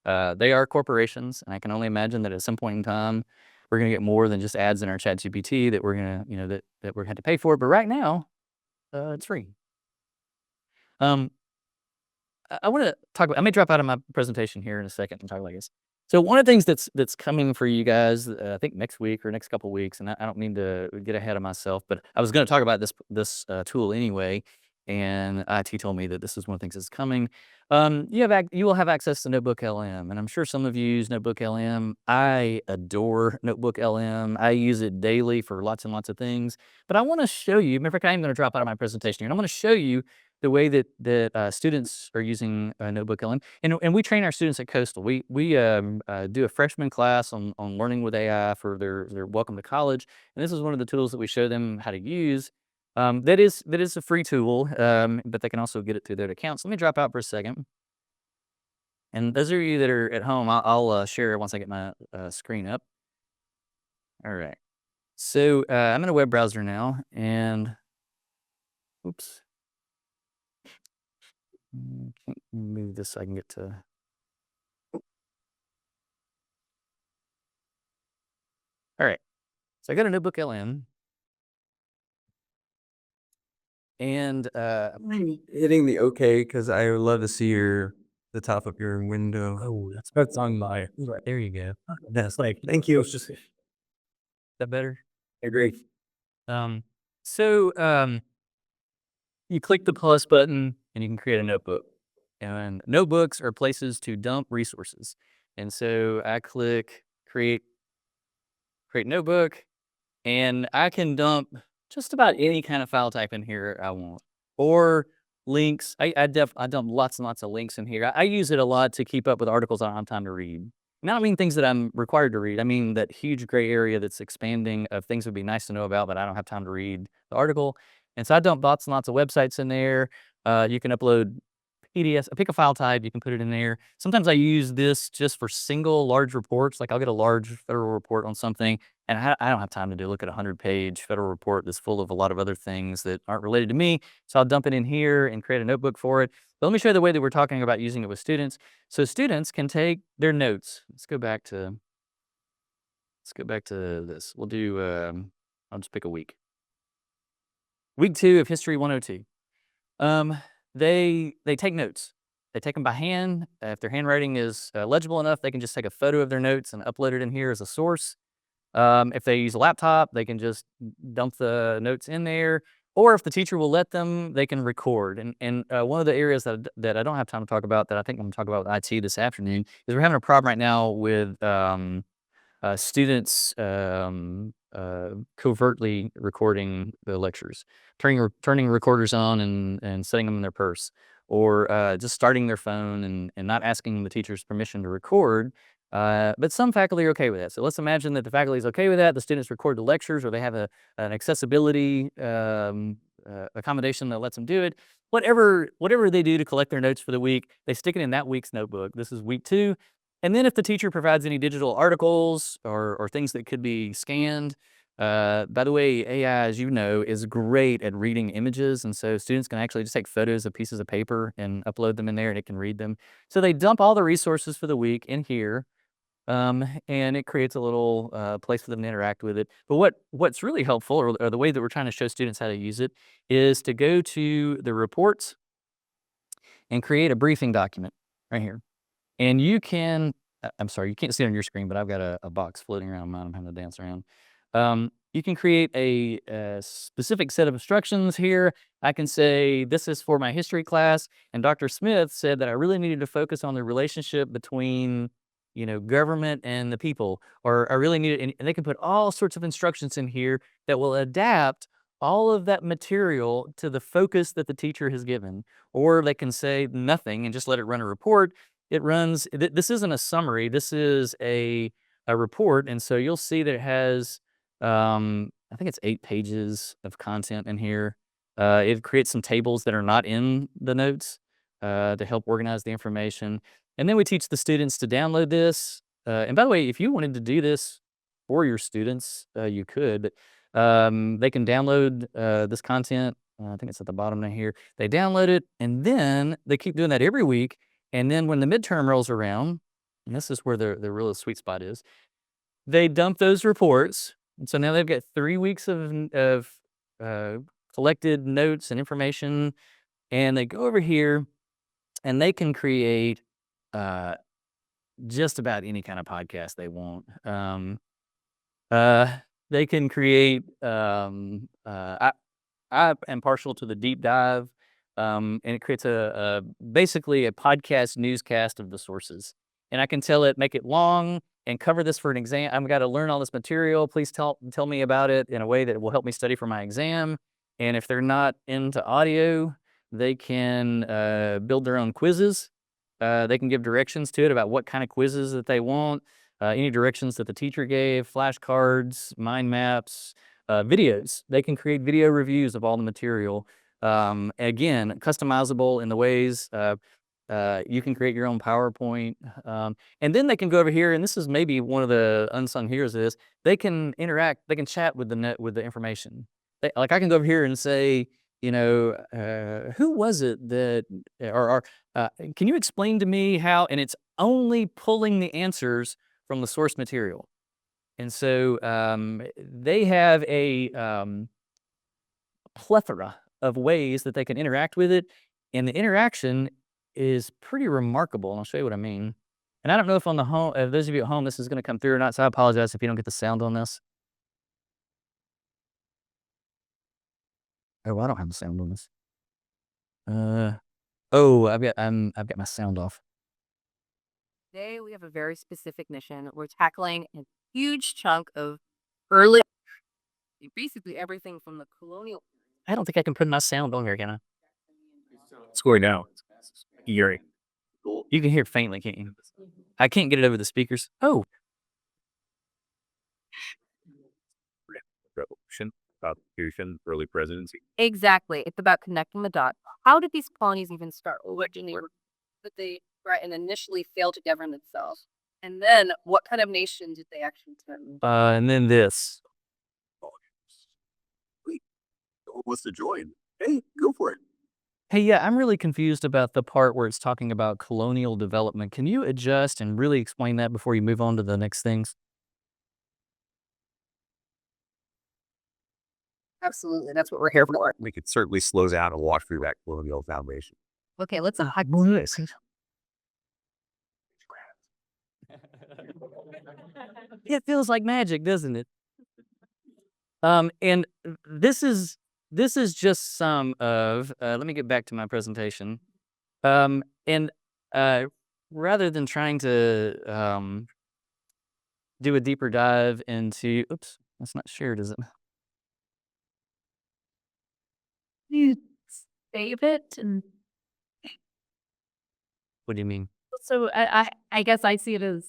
They are corporations, and I can only imagine that at some point in time, we're going to get more than just ads in our chat GPT that we're going to, that we're going to have to pay for. But right now, it's free. I want to talk about, I may drop out of my presentation here in a second and talk about this. So one of the things that's coming for you guys, I think next week or next couple weeks, and I don't mean to get ahead of myself, but I was going to talk about this tool anyway, and IT told me that this is one of the things that's coming. You will have access to Notebook LM, and I'm sure some of you use Notebook LM. I adore Notebook LM. I use it daily for lots and lots of things. But I want to show you. Matter of fact, I'm going to drop out of my presentation here, and I'm going to show you the way that students are using Notebook LM, and we train our students at Coastal. We do a freshman class on learning with AI for their welcome to college, and this is one of the tools that we show them how to use. That is a free tool, but they can also get it through their account. So let me drop out for a second. And those of you that are at home, I'll share once I get my screen up. All right. So I'm in a web browser now, and oops. Can't move this so I can get to. All right. So I got a Notebook LM. And I'm hitting the OK because I would love to see the top of your window. oh, That's on my. there you go. That's like, thank you. Is that better? Agree. So you click the plus button and you can create a notebook. And notebooks are places to dump resources. And so I click create notebook, and I can dump just about any kind of file type in here I want, or links. I dump lots and lots of links in here. I use it a lot to keep up with articles I don't have time to read. And I don't mean things that I'm required to read. I mean that huge gray area that's expanding of things that would be nice to know about, but I don't have time to read the article. And so I dump lots and lots of websites in there. You can upload PDFs, pick a file type, you can put it in there. Sometimes I use this just for single large reports. Like I'll get a large federal report on something, and I don't have time to look at a 100-page federal report that's full of a lot of other things that aren't related to me. So I'll dump it in here and create a notebook for it. But let me show you the way that we're talking about using it with students. So students can take their notes. Let's go back to this. We'll do, I'll just pick a week. Week 2 of History 102. They take notes. They take them by hand. If their handwriting is legible enough, they can just take a photo of their notes and upload it in here as a source. If they use a laptop, they can just dump the notes in there. Or if the teacher will let them, they can record. And one of the areas that I don't have time to talk about, that I think I'm going to talk about with IT this afternoon, is we're having a problem right now with students covertly recording the lectures, turning recorders on and setting them in their purse, or just starting their phone and not asking the teacher's permission to record. But some faculty are okay with that. So let's imagine that the faculty is okay with that. The students record the lectures, or they have an accessibility accommodation that lets them do it. Whatever they do to collect their notes for the week, they stick it in that week's notebook. This is week 2. And then if the teacher provides any digital articles or things that could be scanned, by the way, AI, as you know, is great at reading images. And so students can actually just take photos of pieces of paper and upload them in there, and it can read them. So they dump all the resources for the week in here, and it creates a little place for them to interact with it. But what's really helpful, or the way that we're trying to show students how to use it, is to go to the reports and create a briefing document right here. And you can, I'm sorry, you can't see it on your screen, but I've got a box floating around mine I'm having to dance around. You can create a specific set of instructions here. I can say, this is for my history class, and Dr. Smith said that I really needed to focus on the relationship between, government and the people, or I really needed, and they can put all sorts of instructions in here that will adapt all of that material to the focus that the teacher has given. Or they can say nothing and just let it run a report. It runs, this isn't a summary, this is a report. And so you'll see that it has, I think it's 8 pages of content in here. It creates some tables that are not in the notes to help organize the information. And then we teach the students to download this. And by the way, if you wanted to do this for your students, you could. They can download this content. I think it's at the bottom right here. They download it, and then they keep doing that every week. And then when the midterm rolls around, and this is where the real sweet spot is. They dump those reports, and so now they've got 3 weeks of uh, collected notes and information, and they go over here and they can create uh, just about any kind of podcast they want. Uh, they can create. I am partial to the deep dive, and it creates basically a podcast newscast of the sources. And I can tell it, make it long and cover this for an exam. I've got to learn all this material. Please tell me about it in a way that will help me study for my exam. And if they're not into audio, they can build their own quizzes. They can give directions to it about what kind of quizzes that they want, any directions that the teacher gave, flashcards, mind maps, videos. They can create video reviews of all the material. Again, customizable in the ways you can create your own PowerPoint. And then they can go over here, and this is maybe one of the unsung heroes of this. They can interact, they can chat with the information. Like I can go over here and say, who was it that, or can you explain to me how, and it's only pulling the answers from the source material. And so they have a plethora of ways that they can interact with it. And the interaction is pretty remarkable. And I'll show you what I mean. And I don't know if on the home, if those of you at home, this is going to come through or not. So I apologize if you don't get the sound on this. Oh, I don't have the sound on this. I've got my sound off. Today, we have a very specific mission. We're tackling a huge chunk of early, basically everything from the colonial. I don't think I can put my sound on here, can I? It's going now. Eerie. You can hear it faintly, can't you? I can't get it over the speakers. Oh, Revolution, Constitution, early presidency. Exactly. It's about connecting the dots. How did these colonies even start? Originally, that they and initially failed to govern themselves, and then what kind of nation did they actually turn? and then this. Wait, who wants to join? Hey, go for it. Hey, yeah, I'm really confused about the part where it's talking about colonial development. Can you adjust and really explain that before you move on to the next things? Absolutely, that's what we're here for. We could certainly slow down and walk through that colonial foundation. Okay, let's. It feels like magic, doesn't it? And this is just some of. Let me get back to my presentation. And rather than trying to do a deeper dive into, oops, that's not shared, is it? You save it, and What do you mean? so I guess I see it as,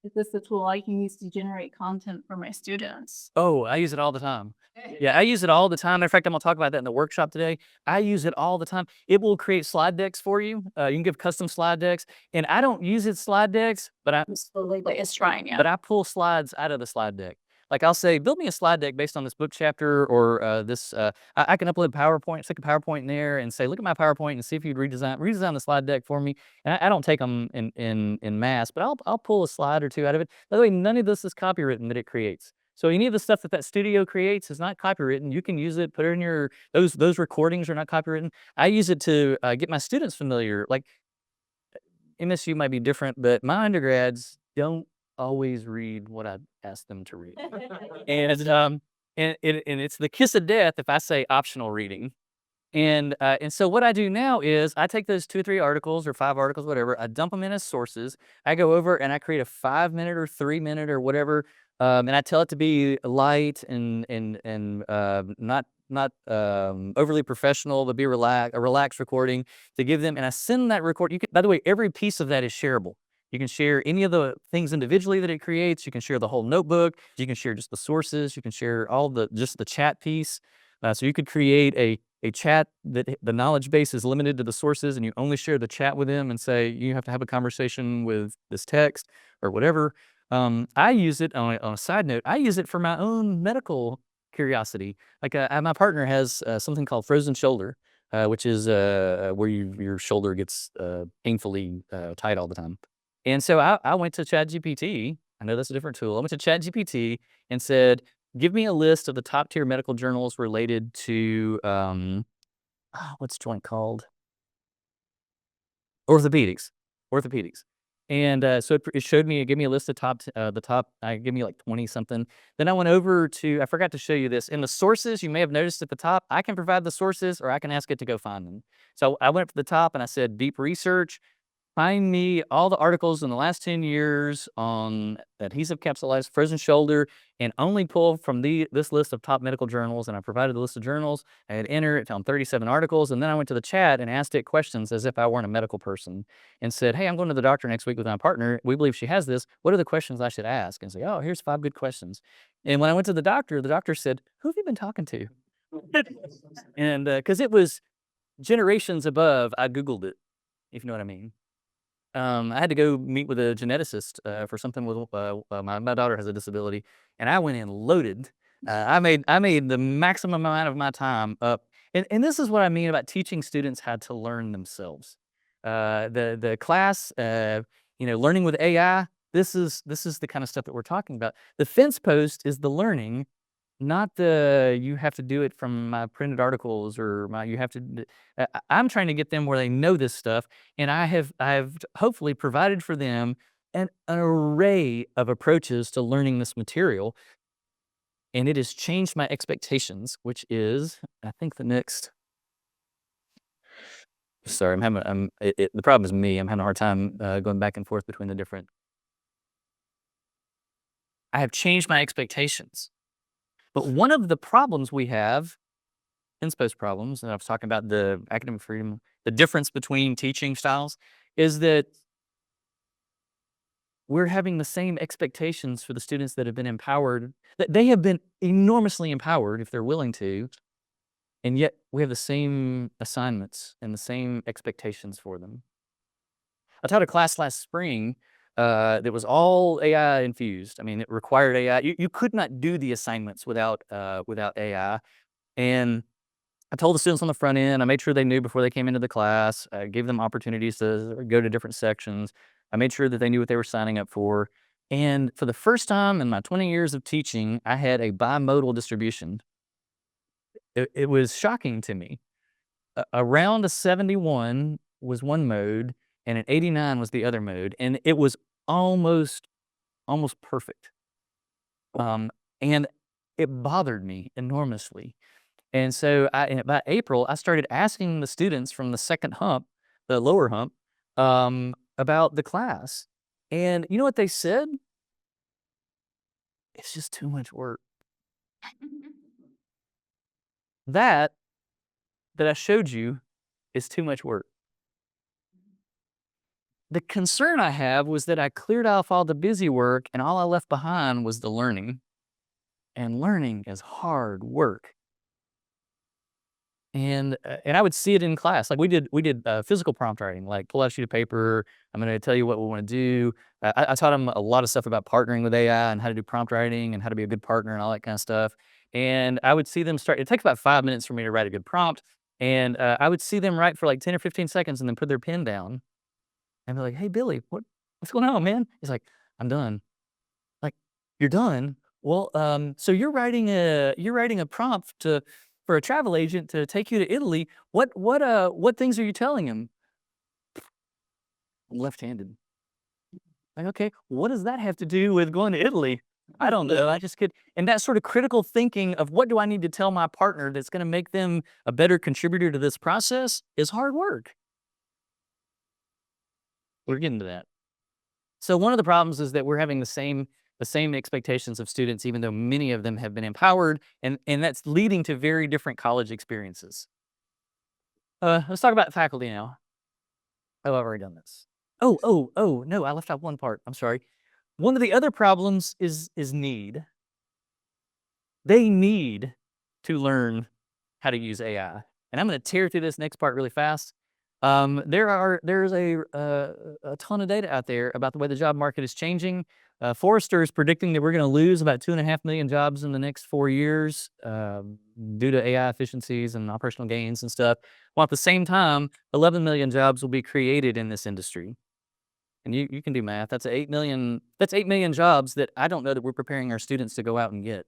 is this a tool I can use to generate content for my students? Oh, I use it all the time. Yeah, I use it all the time. In fact, I'm gonna talk about that in the workshop today. I use it all the time. It will create slide decks for you. You can give custom slide decks, and I don't use its slide decks, but I'm slowly, but it's trying, yeah. I pull slides out of the slide deck. Like I'll say, build me a slide deck based on this book chapter or this. I can upload PowerPoint, stick a PowerPoint in there, and say, look at my PowerPoint and see if you'd redesign the slide deck for me. And I don't take them in mass, but I'll pull a slide or two out of it. By the way, none of this is copywritten that it creates. So any of the stuff that studio creates is not copywritten. You can use it, put it in your those recordings are not copywritten. I use it to get my students familiar. Like MSU might be different, but my undergrads don't always read what I ask them to read. And it's the kiss of death if I say optional reading. And so what I do now is I take those 2 or 3 articles or 5 articles, whatever, I dump them in as sources. I go over and I create a 5-minute or 3-minute or whatever, and I tell it to be light and not overly professional, but be a relaxed recording to give them. And I send that record. By the way, every piece of that is shareable. You can share any of the things individually that it creates. You can share the whole notebook. You can share just the sources. You can share just the chat piece. So you could create a chat that the knowledge base is limited to the sources, and you only share the chat with them and say, you have to have a conversation with this text or whatever. I use it on a side note. I use it for my own medical curiosity. Like my partner has something called frozen shoulder, which is where your shoulder gets painfully tight all the time. And so I went to ChatGPT. I know that's a different tool. I went to ChatGPT and said, give me a list of the top tier medical journals related to, what's the joint called? Orthopedics. Orthopedics. And so it showed me, it gave me a list of gave me like 20 something. Then I went over to, I forgot to show you this. In the sources, you may have noticed at the top, I can provide the sources or I can ask it to go find them. So I went up to the top and I said, deep research. Find me all the articles in the last 10 years on adhesive capsulized frozen shoulder and only pull from this list of top medical journals. And I provided the list of journals. I had entered, it found 37 articles. And then I went to the chat and asked it questions as if I weren't a medical person and said, hey, I'm going to the doctor next week with my partner. We believe she has this. What are the questions I should ask? And say, oh, here's 5 good questions. And when I went to the doctor said, who have you been talking to? And because it was generations above, I Googled it, if you know what I mean. I had to go meet with a geneticist for something with my daughter has a disability, and I went in loaded. I made the maximum amount of my time up, and this is what I mean about teaching students how to learn themselves. The class, learning with AI. This is the kind of stuff that we're talking about. The fence post is the learning, not the you have to do it from my printed articles or you have to. I'm trying to get them where they know this stuff, and I've hopefully provided for them an array of approaches to learning this material, and it has changed my expectations, which is I think the next. Sorry, the problem is me. I'm having a hard time going back and forth between the different. I have changed my expectations. But one of the problems we have, inspost problems, and I was talking about the academic freedom, the difference between teaching styles, is that we're having the same expectations for the students that have been empowered, that they have been enormously empowered if they're willing to, and yet we have the same assignments and the same expectations for them. I taught a class last spring that was all AI infused. I mean, it required AI. You could not do the assignments without AI. And I told the students on the front end, I made sure they knew before they came into the class. I gave them opportunities to go to different sections. I made sure that they knew what they were signing up for. And for the first time in my 20 years of teaching, I had a bimodal distribution. It was shocking to me. Around a 71 was one mode, and an 89 was the other mode, and it was almost perfect. And it bothered me enormously. And so by April, I started asking the students from the second hump, the lower hump, about the class. And you know what they said? It's just too much work. That I showed you is too much work. The concern I have was that I cleared off all the busy work and all I left behind was the learning. And learning is hard work. And I would see it in class. Like we did physical prompt writing, like pull out a sheet of paper. I'm going to tell you what we want to do. I taught them a lot of stuff about partnering with AI and how to do prompt writing and how to be a good partner and all that kind of stuff. And I would see them start. It takes about 5 minutes for me to write a good prompt. And I would see them write for like 10 or 15 seconds and then put their pen down and be like, "Hey, Billy, what's going on, man?" He's like, "I'm done." Like, "You're done? Well, so you're writing a prompt for a travel agent to take you to Italy. What things are you telling him?" "I'm left-handed." Like, "Okay, what does that have to do with going to Italy?" "I don't know. I just could." And that sort of critical thinking of what do I need to tell my partner that's going to make them a better contributor to this process is hard work. We're getting to that. So one of the problems is that we're having the same expectations of students, even though many of them have been empowered, and that's leading to very different college experiences. Let's talk about faculty now. Oh, I've already done this. Oh, no, I left out one part. I'm sorry. One of the other problems is need. They need to learn how to use AI. And I'm going to tear through this next part really fast. There's a ton of data out there about the way the job market is changing. Forrester is predicting that we're going to lose about 2.5 million jobs in the next 4 years due to AI efficiencies and operational gains and stuff. While at the same time, 11 million jobs will be created in this industry. And you can do math. That's 8 million. That's 8 million jobs that I don't know that we're preparing our students to go out and get.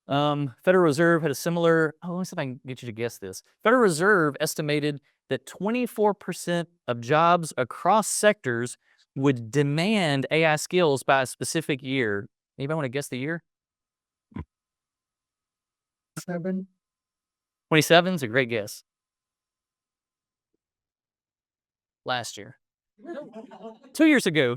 Federal Reserve had a similar. Oh, let me see if I can get you to guess this. Federal Reserve estimated that 24% of jobs across sectors would demand AI skills by a specific year. Anybody want to guess the year? 27 is a great guess. Last year. 2 years ago.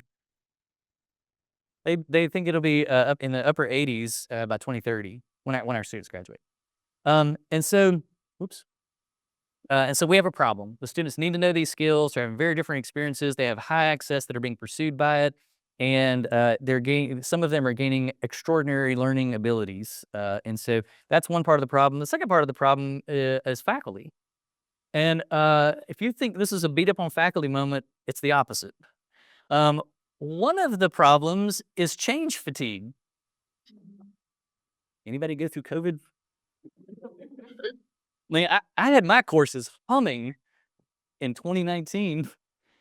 They think it'll be up in the upper 80s by 2030 when our students graduate. And so, whoops. And so we have a problem. The students need to know these skills. They're having very different experiences. They have high access that are being pursued by it, and they're gaining. Some of them are gaining extraordinary learning abilities. And so that's one part of the problem. The second part of the problem is faculty. And if you think this is a beat up on faculty moment, it's the opposite. One of the problems is change fatigue. Anybody go through COVID? I mean, I had my courses humming in 2019.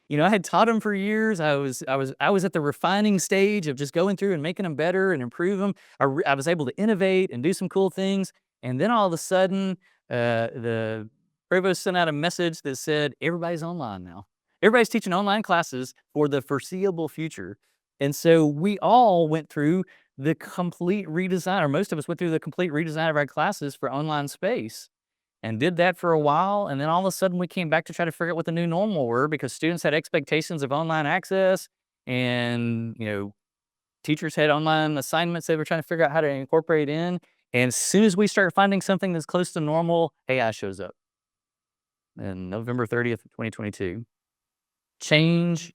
You know, I had taught them for years. I was at the refining stage of just going through and making them better and improve them. I was able to innovate and do some cool things. And then all of a sudden, the provost sent out a message that said, everybody's online now. Everybody's teaching online classes for the foreseeable future. And so we all went through the complete redesign, or most of us went through the complete redesign of our classes for online space. And did that for a while, and then all of a sudden we came back to try to figure out what the new normal were, because students had expectations of online access, and teachers had online assignments they were trying to figure out how to incorporate in. And as soon as we start finding something that's close to normal, AI shows up. And November 30th, 2022. Change.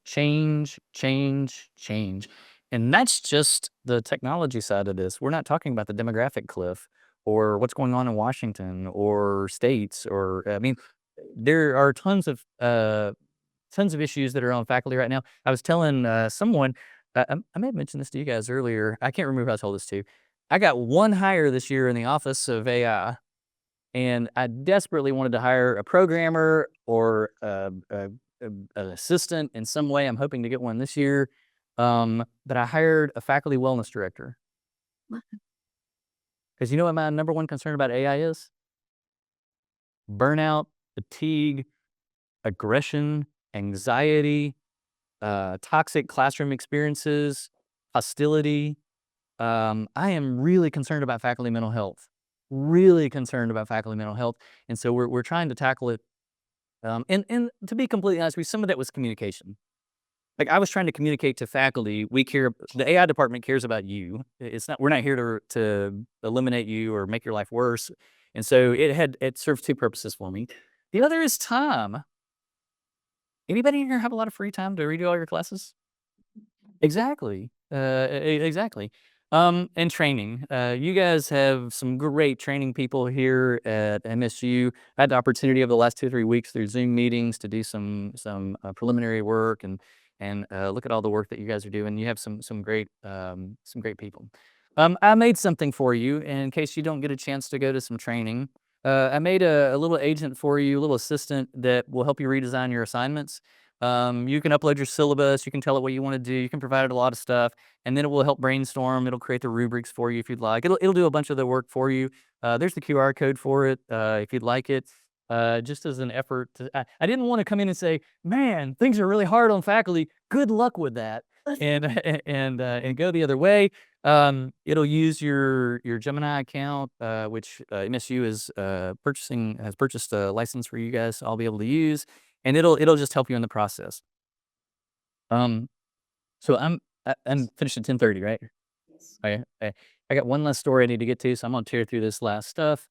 And that's just the technology side of this. We're not talking about the demographic cliff, or what's going on in Washington or states, or there are tons of issues that are on faculty right now. I was telling someone, I may have mentioned this to you guys earlier. I can't remember who I told this to. I got one hire this year in the Office of AI, and I desperately wanted to hire a programmer or an assistant in some way. I'm hoping to get one this year. But I hired a faculty wellness director. Because you know what my number one concern about AI is? Burnout, fatigue, aggression, anxiety, toxic classroom experiences, hostility. I am really concerned about faculty mental health. Really concerned about faculty mental health. And so we're trying to tackle it. And to be completely honest with you, some of that was communication. Like, I was trying to communicate to faculty, the AI department cares about you. We're not here to eliminate you or make your life worse. And so it served two purposes for me. The other is time. Anybody in here have a lot of free time to redo all your classes? Exactly. Exactly. And training. You guys have some great training people here at MSU. I had the opportunity over the last 2 or 3 weeks through Zoom meetings to do some preliminary work and look at all the work that you guys are doing. You have some great people. I made something for you in case you don't get a chance to go to some training. I made a little agent for you, a little assistant that will help you redesign your assignments. You can upload your syllabus. You can tell it what you want to do. You can provide it a lot of stuff, and then it will help brainstorm. It'll create the rubrics for you if you'd like. It'll do a bunch of the work for you. There's the QR code for it if you'd like it. Just as an effort I didn't want to come in and say, man, things are really hard on faculty. Good luck with that. And go the other way. It'll use your Gemini account, which MSU has purchased a license for you guys to all be able to use, and it'll just help you in the process. So I'm finished at 10:30, right? I got one last story I need to get to, so I'm gonna tear through this last stuff.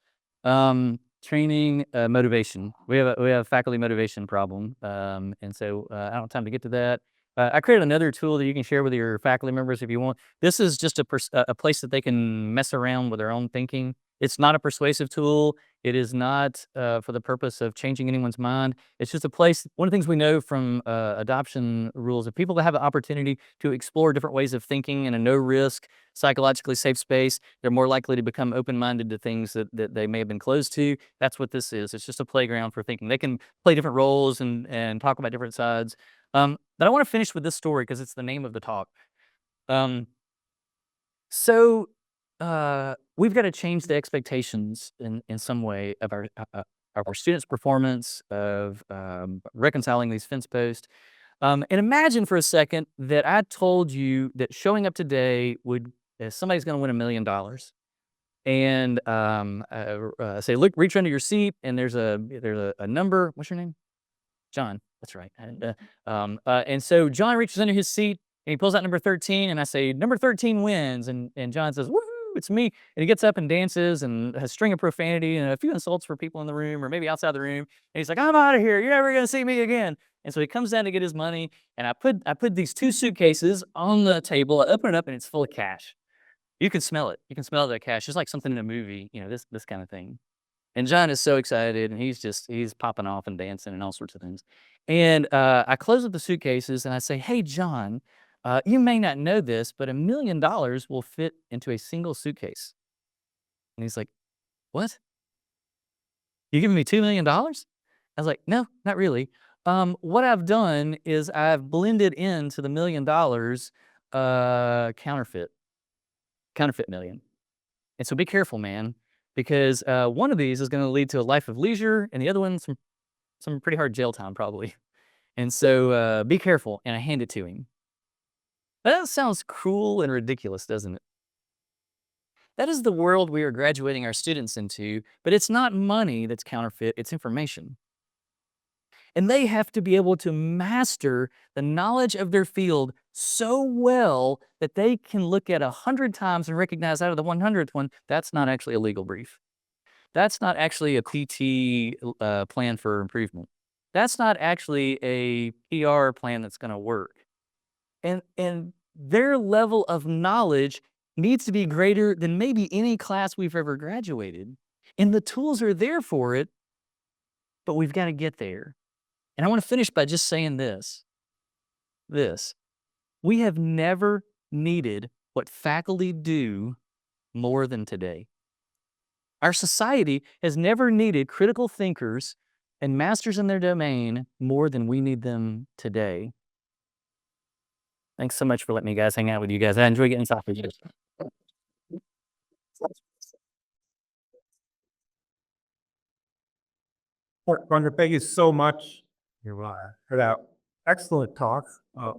Training, motivation. We have a faculty motivation problem, and so I don't have time to get to that. I created another tool that you can share with your faculty members if you want. This is just a place that they can mess around with their own thinking. It's not a persuasive tool. It is not for the purpose of changing anyone's mind. It's just a place. One of the things we know from adoption rules, if people that have the opportunity to explore different ways of thinking in a no-risk, psychologically safe space, they're more likely to become open-minded to things that they may have been closed to. That's what this is. It's just a playground for thinking. They can play different roles and talk about different sides. But I want to finish with this story because it's the name of the talk. So we've got to change the expectations in some way of our students' performance, of reconciling these fence posts. And imagine for a second that I told you that showing up today would somebody's going to win $1 million. And say, look, reach under your seat, and there's a number. What's your name? John. That's right. And so John reaches under his seat and he pulls out number 13, and I say, number 13 wins. And John says, woohoo, it's me. And he gets up and dances and has a string of profanity and a few insults for people in the room or maybe outside the room. And he's like, I'm out of here. You're never going to see me again. And so he comes down to get his money, and I put these 2 suitcases on the table. I open it up, and it's full of cash. You can smell it. You can smell the cash, just like something in a movie, this kind of thing. And John is so excited, and he's popping off and dancing and all sorts of things. And I close up the suitcases, and I say, hey, John, you may not know this, but $1 million will fit into a single suitcase. And he's like, what? You giving me $2 million? I was like, no, not really. What I've done is I've blended into the $1 million counterfeit million. And so be careful, man, because one of these is going to lead to a life of leisure, and the other one some pretty hard jail time probably. And so be careful. And I hand it to him. That sounds cruel and ridiculous, doesn't it? That is the world we are graduating our students into, but it's not money that's counterfeit, it's information. And they have to be able to master the knowledge of their field so well that they can look at 100 times and recognize out of the 100th one, that's not actually a legal brief. That's not actually a PT plan for improvement. That's not actually a PR plan that's going to work. And their level of knowledge needs to be greater than maybe any class we've ever graduated. And the tools are there for it, but we've got to get there. And I want to finish by just saying this. We have never needed what faculty do more than today. Our society has never needed critical thinkers and masters in their domain more than we need them today. Thanks so much for letting me guys hang out with you guys. I enjoy getting to talk with you. Fondren, thank you so much for that excellent talk,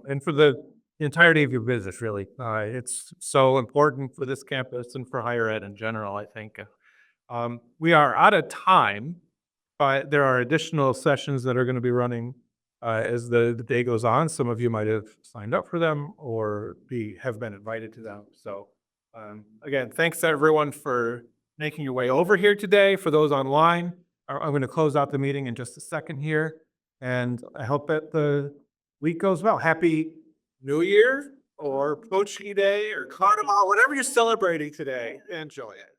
and for the entirety of your business, really. It's so important for this campus and for higher ed in general, I think. We are out of time, but there are additional sessions that are going to be running as the day goes on. Some of you might have signed up for them or have been invited to them. So again, thanks to everyone for making your way over here today. For those online, I'm going to close out the meeting in just a second here. And I hope that the week goes well. Happy New Year or Pochi Day or Carnival, whatever you're celebrating today. Enjoy it.